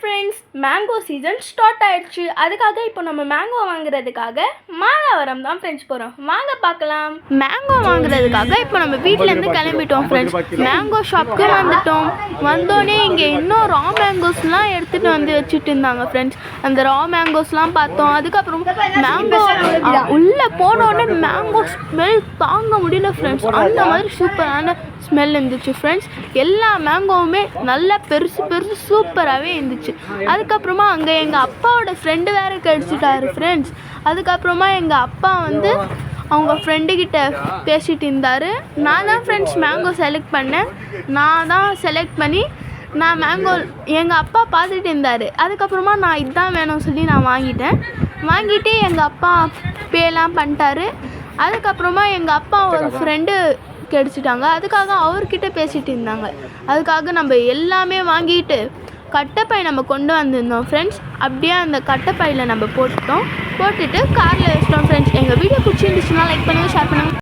Friends, mango season start ஆயிடுச்சு. அதுக்காக இப்போ நம்ம மேங்கோ வாங்குறதுக்காக மாதாவரம் தான் ஃப்ரெண்ட்ஸ் போகிறோம். வாங்க பார்க்கலாம். மேங்கோ வாங்குறதுக்காக இப்போ நம்ம வீட்டிலேருந்து கிளம்பிட்டோம் ஃப்ரெண்ட்ஸ். மேங்கோ ஷாப்புக்கு வந்துட்டோம். வந்தோடனே இங்கே இன்னும் ரா மேங்கோஸ்லாம் எடுத்துகிட்டு வந்து வச்சுட்டு இருந்தாங்க ஃப்ரெண்ட்ஸ். அந்த ரா மேங்கோஸ்லாம் பார்த்தோம். அதுக்கப்புறம் மேங்கோ உள்ளே போனோடனே மேங்கோ ஸ்மெல் தாங்க முடியல ஃப்ரெண்ட்ஸ். அந்த மாதிரி சூப்பரான ஸ்மெல் இருந்துச்சு ஃப்ரெண்ட்ஸ். எல்லா மேங்கோவுமே நல்லா பெருசு பெருசு சூப்பராகவே இருந்துச்சு. அதுக்கப்புறமா அங்கே எங்கள் அப்பாவோட ஃப்ரெண்டு வேறு கிடச்சிட்டாரு ஃப்ரெண்ட்ஸ். அதுக்கப்புறமா எங்கள் அப்பா வந்து அவங்க ஃப்ரெண்டுக்கிட்ட பேசிகிட்டு இருந்தார். நான் தான் ஃப்ரெண்ட்ஸ் மேங்கோ செலக்ட் பண்ணேன். நான் தான் செலக்ட் பண்ணி நான் மேங்கோ எங்கள் அப்பா பார்த்துட்டு இருந்தார். அதுக்கப்புறமா நான் இதுதான் வேணும்னு சொல்லி நான் வாங்கிட்டு எங்கள் அப்பா பேலாம் பண்ணிட்டாரு. அதுக்கப்புறமா எங்கள் அப்பா ஒரு ஃப்ரெண்டு கிடச்சிட்டாங்க. அதுக்காக அவர்கிட்ட பேசிகிட்டு இருந்தாங்க. அதுக்காக நம்ம எல்லாமே வாங்கிட்டு கட்டைப்பை நம்ம கொண்டு வந்திருந்தோம் ஃப்ரெண்ட்ஸ். அப்படியே அந்த கட்டைப்பையில் நம்ம போட்டுட்டு காரில் வச்சிட்டோம் ஃப்ரெண்ட்ஸ். எங்கள் வீடியோ பிடிச்சிருந்துச்சுன்னா லைக் பண்ணுங்கள், ஷேர் பண்ணுங்கள்.